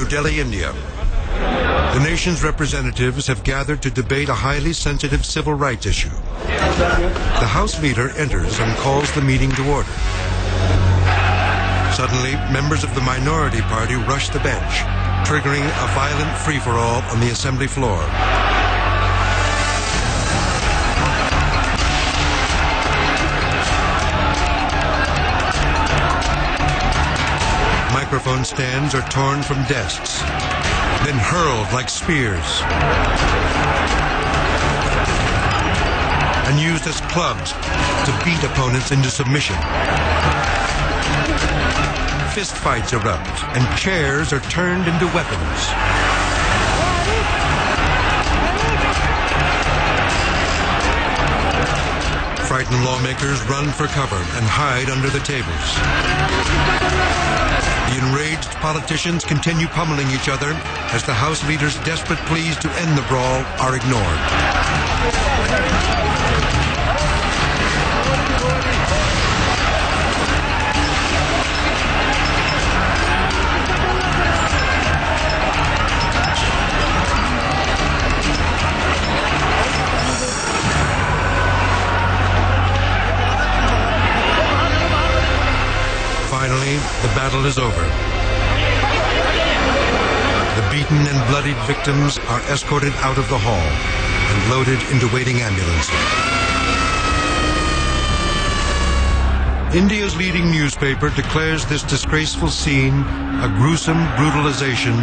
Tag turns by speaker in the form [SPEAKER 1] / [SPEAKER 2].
[SPEAKER 1] New Delhi, India. The nation's representatives have gathered to debate a highly sensitive civil rights issue. The House leader enters and calls the meeting to order. Suddenly, members of the minority party rush the bench, triggering a violent free-for-all on the assembly floor. Microphone stands are torn from desks, then hurled like spears, and used as clubs to beat opponents into submission. Fistfights erupt, and chairs are turned into weapons. Frightened lawmakers run for cover and hide under the tables. The enraged politicians continue pummeling each other as the House leader's desperate pleas to end the brawl are ignored. Finally, the battle is over. The beaten and bloodied victims are escorted out of the hall and loaded into waiting ambulances. India's leading newspaper declares this disgraceful scene a gruesome brutalization